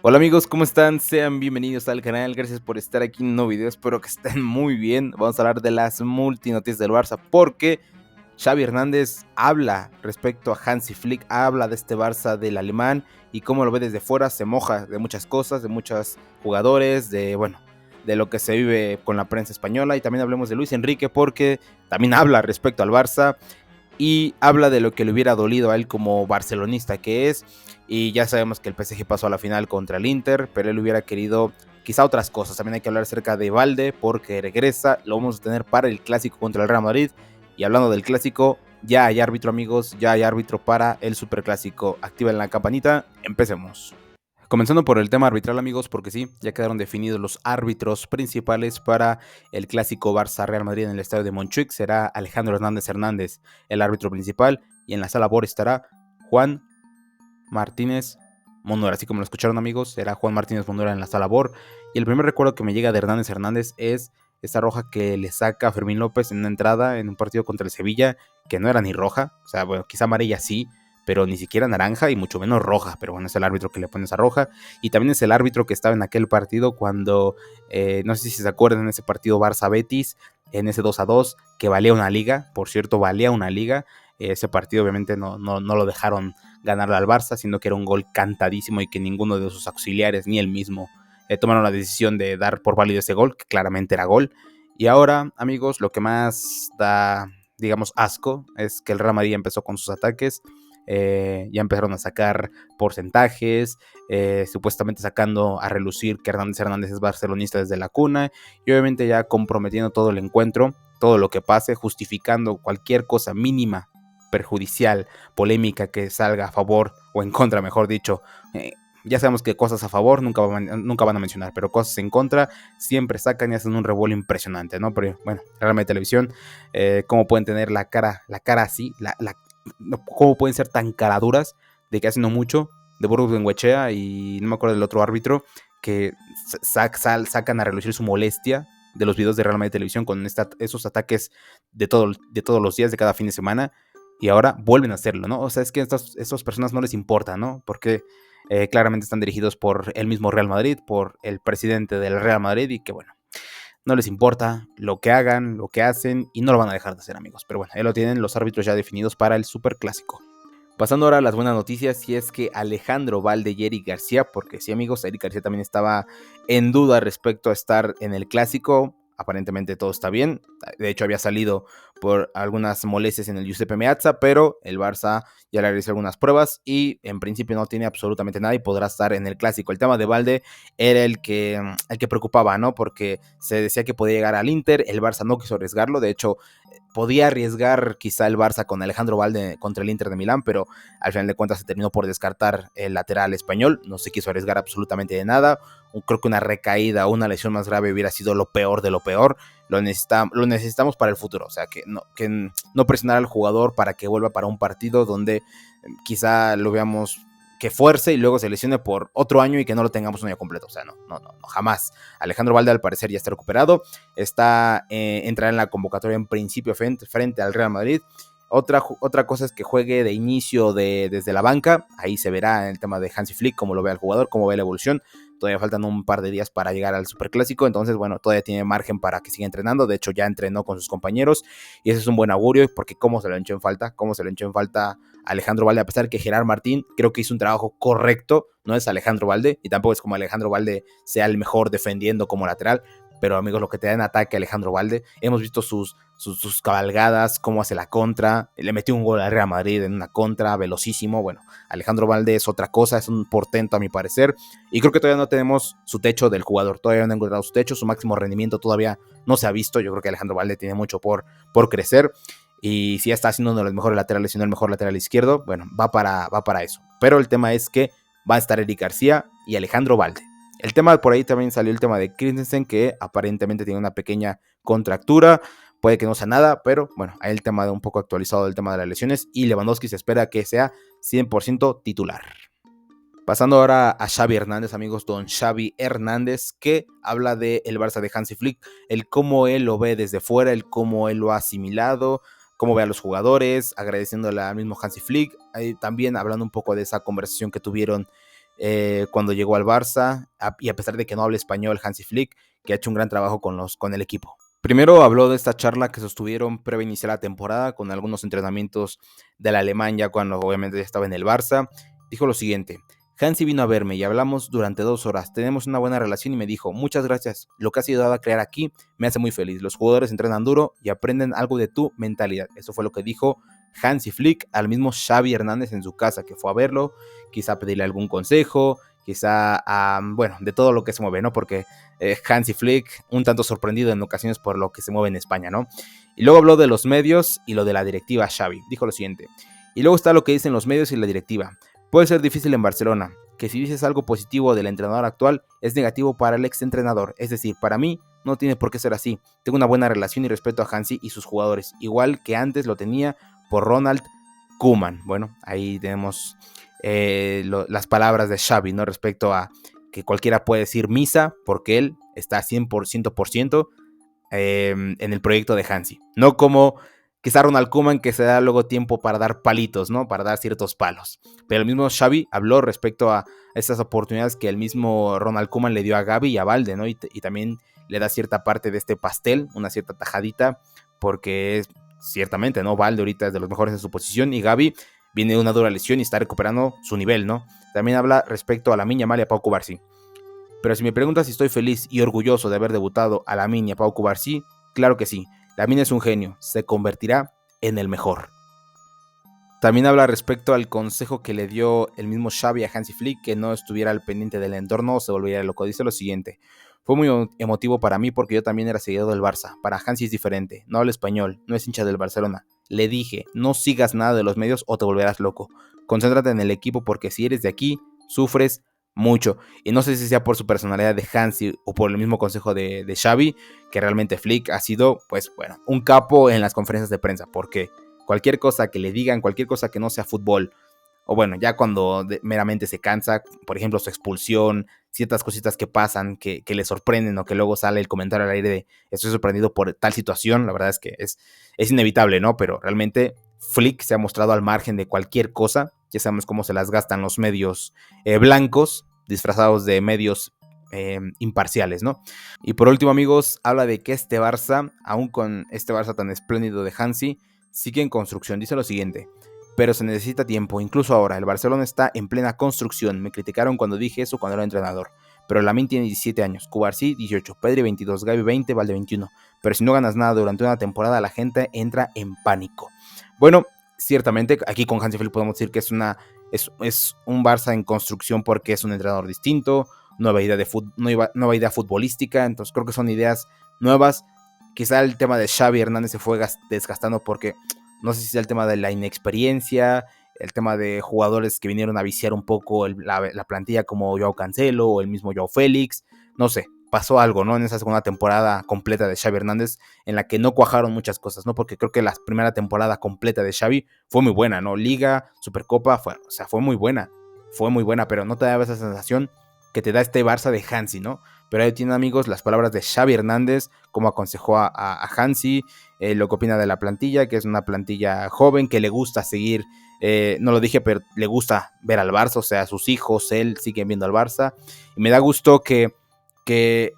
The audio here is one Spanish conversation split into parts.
Hola amigos, ¿cómo están? Sean bienvenidos al canal, gracias por estar aquí en un nuevo video, espero que estén muy bien. Vamos a hablar de las multinoticias del Barça porque Xavi Hernández habla respecto a Hansi Flick, habla de este Barça del alemán y cómo lo ve desde fuera, se moja de muchas cosas, de muchos jugadores, de lo que se vive con la prensa española, y también hablemos de Luis Enrique porque también habla respecto al Barça y habla de lo que le hubiera dolido a él como barcelonista que es. Y ya sabemos que el PSG pasó a la final contra el Inter, pero él hubiera querido quizá otras cosas. También hay que hablar acerca de Valde porque regresa, lo vamos a tener para el clásico contra el Real Madrid. Y hablando del clásico, ya hay árbitro amigos, ya hay árbitro para el superclásico. Activen la campanita, empecemos. Comenzando por el tema arbitral amigos, porque sí, ya quedaron definidos los árbitros principales para el clásico Barça-Real Madrid en el estadio de Montjuic. Será Alejandro Hernández, el árbitro principal, y en la sala BOR estará Juan Martínez Mondora. Así como lo escucharon amigos, será Juan Martínez Mondora en la sala BOR. Y el primer recuerdo que me llega de Hernández es esta roja que le saca a Fermín López en una entrada en un partido contra el Sevilla, que no era ni roja, o sea, bueno, quizá amarilla sí, pero ni siquiera naranja y mucho menos roja. Pero bueno, es el árbitro que le pone esa roja. Y también es el árbitro que estaba en aquel partido cuando, no sé si se acuerdan, en ese partido Barça-Betis, en ese 2-2, que valía una liga. Por cierto, valía una liga. Ese partido obviamente no lo dejaron ganarle al Barça, siendo que era un gol cantadísimo y que ninguno de sus auxiliares ni él mismo tomaron la decisión de dar por válido ese gol, que claramente era gol. Y ahora, amigos, lo que más da, digamos, asco es que el Real Madrid empezó con sus ataques. Ya empezaron a sacar porcentajes, supuestamente sacando a relucir que Hernández es barcelonista desde la cuna, y obviamente ya comprometiendo todo el encuentro, todo lo que pase, justificando cualquier cosa mínima perjudicial, polémica que salga a favor o en contra, mejor dicho. Ya sabemos que cosas a favor nunca van a mencionar, pero cosas en contra siempre sacan y hacen un revuelo impresionante, ¿no? Pero bueno, realmente televisión, cómo pueden tener la cara así, cómo pueden ser tan caraduras de que hace no mucho, de Burgos Bengoechea y no me acuerdo del otro árbitro, que sacan a relucir su molestia de los videos de Real Madrid Televisión con esos ataques de todos los días, de cada fin de semana, y ahora vuelven a hacerlo, ¿no? O sea, es que a estas personas no les importa, ¿no? Porque claramente están dirigidos por el mismo Real Madrid, por el presidente del Real Madrid, y que bueno, no les importa lo que hagan, lo que hacen, y no lo van a dejar de hacer, amigos. Pero bueno, ahí lo tienen los árbitros ya definidos para el Superclásico. Pasando ahora a las buenas noticias, y es que Alejandro Valde y Eric García, porque sí amigos, Eric García también estaba en duda respecto a estar en el clásico. Aparentemente todo está bien, de hecho había salido por algunas molestias en el Giuseppe Meazza, pero el Barça ya le realizó algunas pruebas y en principio no tiene absolutamente nada y podrá estar en el clásico. El tema de Valde era el que preocupaba, ¿no? Porque se decía que podía llegar al Inter, el Barça no quiso arriesgarlo, de hecho podía arriesgar quizá el Barça con Alejandro Valde contra el Inter de Milán, pero al final de cuentas se terminó por descartar el lateral español, no se quiso arriesgar absolutamente de nada. Creo que una recaída o una lesión más grave hubiera sido lo peor de lo peor. Lo necesitamos para el futuro, o sea, que no presionar al jugador para que vuelva para un partido donde quizá lo veamos que fuerce y luego se lesione por otro año y que no lo tengamos un año completo. O sea, no, jamás. Alejandro Valde al parecer ya está recuperado, entrará en la convocatoria en principio frente al Real Madrid. Otra cosa es que juegue de inicio desde la banca. Ahí se verá en el tema de Hansi Flick, cómo lo ve el jugador, cómo ve la evolución. Todavía faltan un par de días para llegar al Superclásico, entonces bueno, todavía tiene margen para que siga entrenando. De hecho ya entrenó con sus compañeros y ese es un buen augurio, porque cómo se lo echó en falta Alejandro Valde, a pesar de que Gerard Martín creo que hizo un trabajo correcto. No es Alejandro Valde y tampoco es como Alejandro Valde sea el mejor defendiendo como lateral, pero amigos, lo que te da en ataque Alejandro Valde, hemos visto sus cabalgadas, cómo hace la contra, le metió un gol al Real Madrid en una contra, velocísimo. Bueno, Alejandro Valde es otra cosa, es un portento a mi parecer, y creo que todavía no tenemos su techo del jugador, todavía no ha encontrado su techo, su máximo rendimiento todavía no se ha visto. Yo creo que Alejandro Valde tiene mucho por crecer, y si ya está haciendo uno de los mejores laterales, siendo el mejor lateral izquierdo, bueno, va para eso. Pero el tema es que va a estar Eric García y Alejandro Valde. El tema por ahí también salió el tema de Christensen, que aparentemente tiene una pequeña contractura. Puede que no sea nada, pero bueno, hay el tema de un poco actualizado del tema de las lesiones, y Lewandowski se espera que sea 100% titular. Pasando ahora a Xavi Hernández, amigos, don Xavi Hernández, que habla de el Barça de Hansi Flick, el cómo él lo ve desde fuera, el cómo él lo ha asimilado, cómo ve a los jugadores, agradeciéndole al mismo Hansi Flick, también hablando un poco de esa conversación que tuvieron cuando llegó al Barça, y a pesar de que no habla español, Hansi Flick, que ha hecho un gran trabajo con el equipo. Primero habló de esta charla que sostuvieron previa iniciar la temporada con algunos entrenamientos del alemán ya cuando obviamente ya estaba en el Barça. Dijo lo siguiente: Hansi vino a verme y hablamos durante 2 horas, tenemos una buena relación y me dijo, muchas gracias, lo que has ayudado a crear aquí me hace muy feliz, los jugadores entrenan duro y aprenden algo de tu mentalidad. Eso fue lo que dijo Hansi Flick al mismo Xavi Hernández en su casa, que fue a verlo, quizá pedirle algún consejo, quizá, bueno, de todo lo que se mueve, ¿no? Porque Hansi Flick, un tanto sorprendido en ocasiones por lo que se mueve en España, ¿no? Y luego habló de los medios y lo de la directiva Xavi. Dijo lo siguiente: y luego está lo que dicen los medios y la directiva. Puede ser difícil en Barcelona, que si dices algo positivo del entrenador actual, es negativo para el ex entrenador. Es decir, para mí no tiene por qué ser así. Tengo una buena relación y respeto a Hansi y sus jugadores, igual que antes lo tenía por Ronald Koeman. Bueno, ahí tenemos las palabras de Xavi, ¿no? Respecto a que cualquiera puede decir misa, porque él está 100% en el proyecto de Hansi. No como quizá Ronald Koeman, que se da luego tiempo para dar palitos, ¿no? Para dar ciertos palos. Pero el mismo Xavi habló respecto a esas oportunidades que el mismo Ronald Koeman le dio a Gavi y a Balde, ¿no? Y también le da cierta parte de este pastel, una cierta tajadita, porque es ciertamente, ¿no? Balde ahorita es de los mejores en su posición y Gavi viene de una dura lesión y está recuperando su nivel, ¿no? También habla respecto a Lamine Yamal y a Pau Cubarsí. Pero si me preguntas si estoy feliz y orgulloso de haber debutado a Lamine y a Pau Cubarsí, claro que sí. Lamine es un genio, se convertirá en el mejor. También habla respecto al consejo que le dio el mismo Xavi a Hansi Flick, que no estuviera al pendiente del entorno o se volviera loco. Dice lo siguiente: fue muy emotivo para mí porque yo también era seguidor del Barça. Para Hansi es diferente, no habla español, no es hincha del Barcelona. Le dije, no sigas nada de los medios o te volverás loco. Concéntrate en el equipo porque si eres de aquí, sufres mucho. Y no sé si sea por su personalidad de Hansi o por el mismo consejo de Xavi, que realmente Flick ha sido, pues bueno, un capo en las conferencias de prensa, porque cualquier cosa que le digan, cualquier cosa que no sea fútbol, o bueno, ya cuando meramente se cansa, por ejemplo, su expulsión, ciertas cositas que pasan, que le sorprenden, o que luego sale el comentario al aire de estoy sorprendido por tal situación, la verdad es que es inevitable, ¿no? Pero realmente Flick se ha mostrado al margen de cualquier cosa. Ya sabemos cómo se las gastan los medios blancos, disfrazados de medios imparciales, ¿no? Y por último, amigos, habla de que este Barça, aún con este Barça tan espléndido de Hansi, sigue en construcción. Dice lo siguiente: pero se necesita tiempo, incluso ahora, el Barcelona está en plena construcción. Me criticaron cuando dije eso cuando era entrenador, pero Lamine tiene 17 años, Cubarsí 18, Pedri 22, Gavi 20, Valde 21, pero si no ganas nada durante una temporada, la gente entra en pánico. Bueno, ciertamente, aquí con Hansi Flick podemos decir que es un Barça en construcción porque es un entrenador distinto, nueva idea futbolística, entonces creo que son ideas nuevas. Quizá el tema de Xavi Hernández se fue desgastando porque no sé si es el tema de la inexperiencia, el tema de jugadores que vinieron a viciar un poco la plantilla como Joao Cancelo o el mismo Joao Félix, no sé, pasó algo, ¿no? En esa segunda temporada completa de Xavi Hernández en la que no cuajaron muchas cosas, ¿no? Porque creo que la primera temporada completa de Xavi fue muy buena, ¿no? Liga, Supercopa, fue muy buena, pero no te daba esa sensación que te da este Barça de Hansi, ¿no? Pero ahí tienen, amigos, las palabras de Xavi Hernández, cómo aconsejó a Hansi, lo que opina de la plantilla, que es una plantilla joven, que le gusta seguir, no lo dije, pero le gusta ver al Barça, o sea, sus hijos, él siguen viendo al Barça, y me da gusto que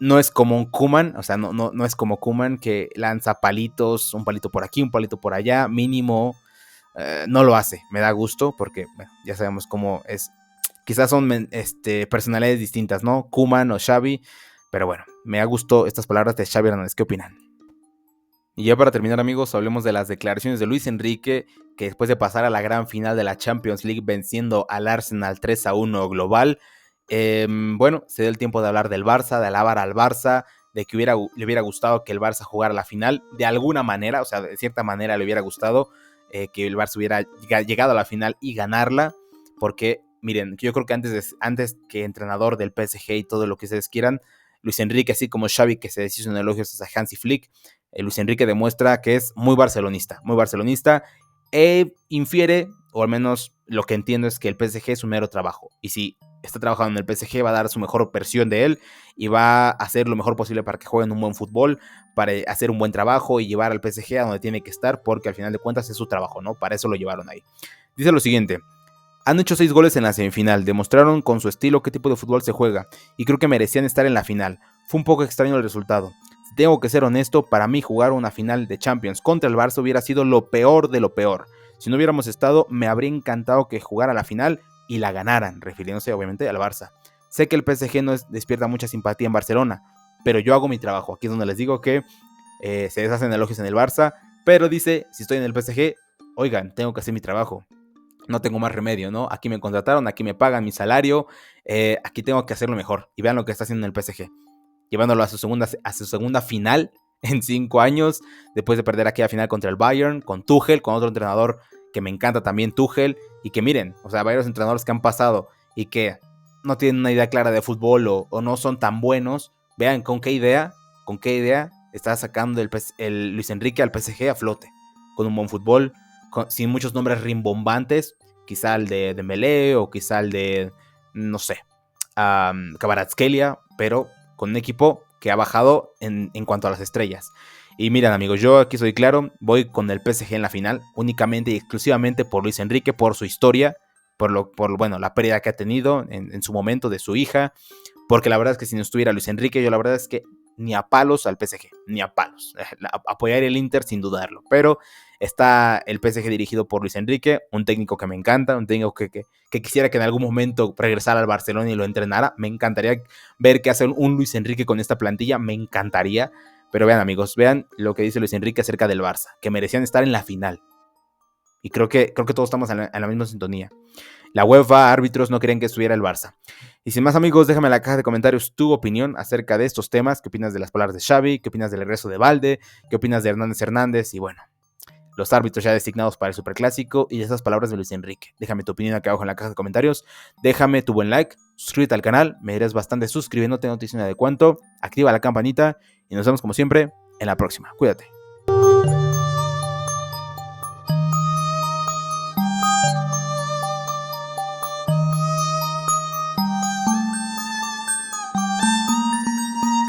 no es como un Koeman, o sea, no es como Koeman que lanza palitos, un palito por aquí, un palito por allá, mínimo, no lo hace, me da gusto, porque bueno, ya sabemos cómo es. Quizás son personalidades distintas, ¿no? Koeman o Xavi. Pero bueno, me ha gustado estas palabras de Xavi Hernández. ¿Qué opinan? Y ya para terminar, amigos, hablemos de las declaraciones de Luis Enrique, que después de pasar a la gran final de la Champions League venciendo al Arsenal 3-1 global, bueno, se dio el tiempo de hablar del Barça, de alabar al Barça, de que le hubiera gustado que el Barça jugara la final, de alguna manera, o sea, de cierta manera le hubiera gustado que el Barça hubiera llegado a la final y ganarla, porque miren, yo creo que antes que entrenador del PSG y todo lo que ustedes quieran, Luis Enrique, así como Xavi, que se deshizo en elogios a Hansi Flick, Luis Enrique demuestra que es muy barcelonista, infiere, o al menos lo que entiendo es que el PSG es un mero trabajo, y si está trabajando en el PSG va a dar su mejor versión de él, y va a hacer lo mejor posible para que jueguen un buen fútbol, para hacer un buen trabajo y llevar al PSG a donde tiene que estar, porque al final de cuentas es su trabajo, ¿no? Para eso lo llevaron ahí. Dice lo siguiente: Han hecho 6 goles en la semifinal, demostraron con su estilo qué tipo de fútbol se juega, y creo que merecían estar en la final. Fue un poco extraño el resultado. Si tengo que ser honesto, para mí jugar una final de Champions contra el Barça hubiera sido lo peor de lo peor. Si no hubiéramos estado, me habría encantado que jugara la final y la ganaran, refiriéndose obviamente al Barça. Sé que el PSG no despierta mucha simpatía en Barcelona, pero yo hago mi trabajo. Aquí es donde les digo que se deshacen elogios en el Barça, pero dice, si estoy en el PSG, oigan, tengo que hacer mi trabajo. No tengo más remedio, ¿no? Aquí me contrataron, aquí me pagan mi salario, aquí tengo que hacerlo mejor. Y vean lo que está haciendo en el PSG, llevándolo a su segunda final en 5 años, después de perder aquí la final contra el Bayern, con Tuchel, con otro entrenador que me encanta también, Tuchel, y que miren, o sea, varios entrenadores que han pasado y que no tienen una idea clara de fútbol o no son tan buenos, vean con qué idea está sacando el Luis Enrique al PSG a flote, con un buen fútbol, sin muchos nombres rimbombantes, quizá el de Dembélé o quizá el de, no sé, Kvaratskhelia, pero con un equipo que ha bajado en cuanto a las estrellas. Y miren amigos, yo aquí soy claro, voy con el PSG en la final, únicamente y exclusivamente por Luis Enrique, por su historia, por la pérdida que ha tenido en su momento de su hija, porque la verdad es que si no estuviera Luis Enrique, yo la verdad es que ni a palos al PSG, ni a palos. Apoyar el Inter sin dudarlo, pero está el PSG dirigido por Luis Enrique, un técnico que me encanta, un técnico que quisiera que en algún momento regresara al Barcelona y lo entrenara. Me encantaría ver qué hace un Luis Enrique con esta plantilla, me encantaría. Pero vean amigos, vean lo que dice Luis Enrique acerca del Barça, que merecían estar en la final. Y creo que todos estamos en la misma sintonía. La UEFA, árbitros no querían que estuviera el Barça. Y sin más amigos, déjame en la caja de comentarios tu opinión acerca de estos temas. ¿Qué opinas de las palabras de Xavi? ¿Qué opinas del regreso de Valde? ¿Qué opinas de Hernández? Y bueno, los árbitros ya designados para el Superclásico y esas palabras de Luis Enrique. Déjame tu opinión aquí abajo en la caja de comentarios. Déjame tu buen like, suscríbete al canal, me dirás bastante suscribiéndote, no te dice nada de cuánto. Activa la campanita y nos vemos como siempre en la próxima. Cuídate.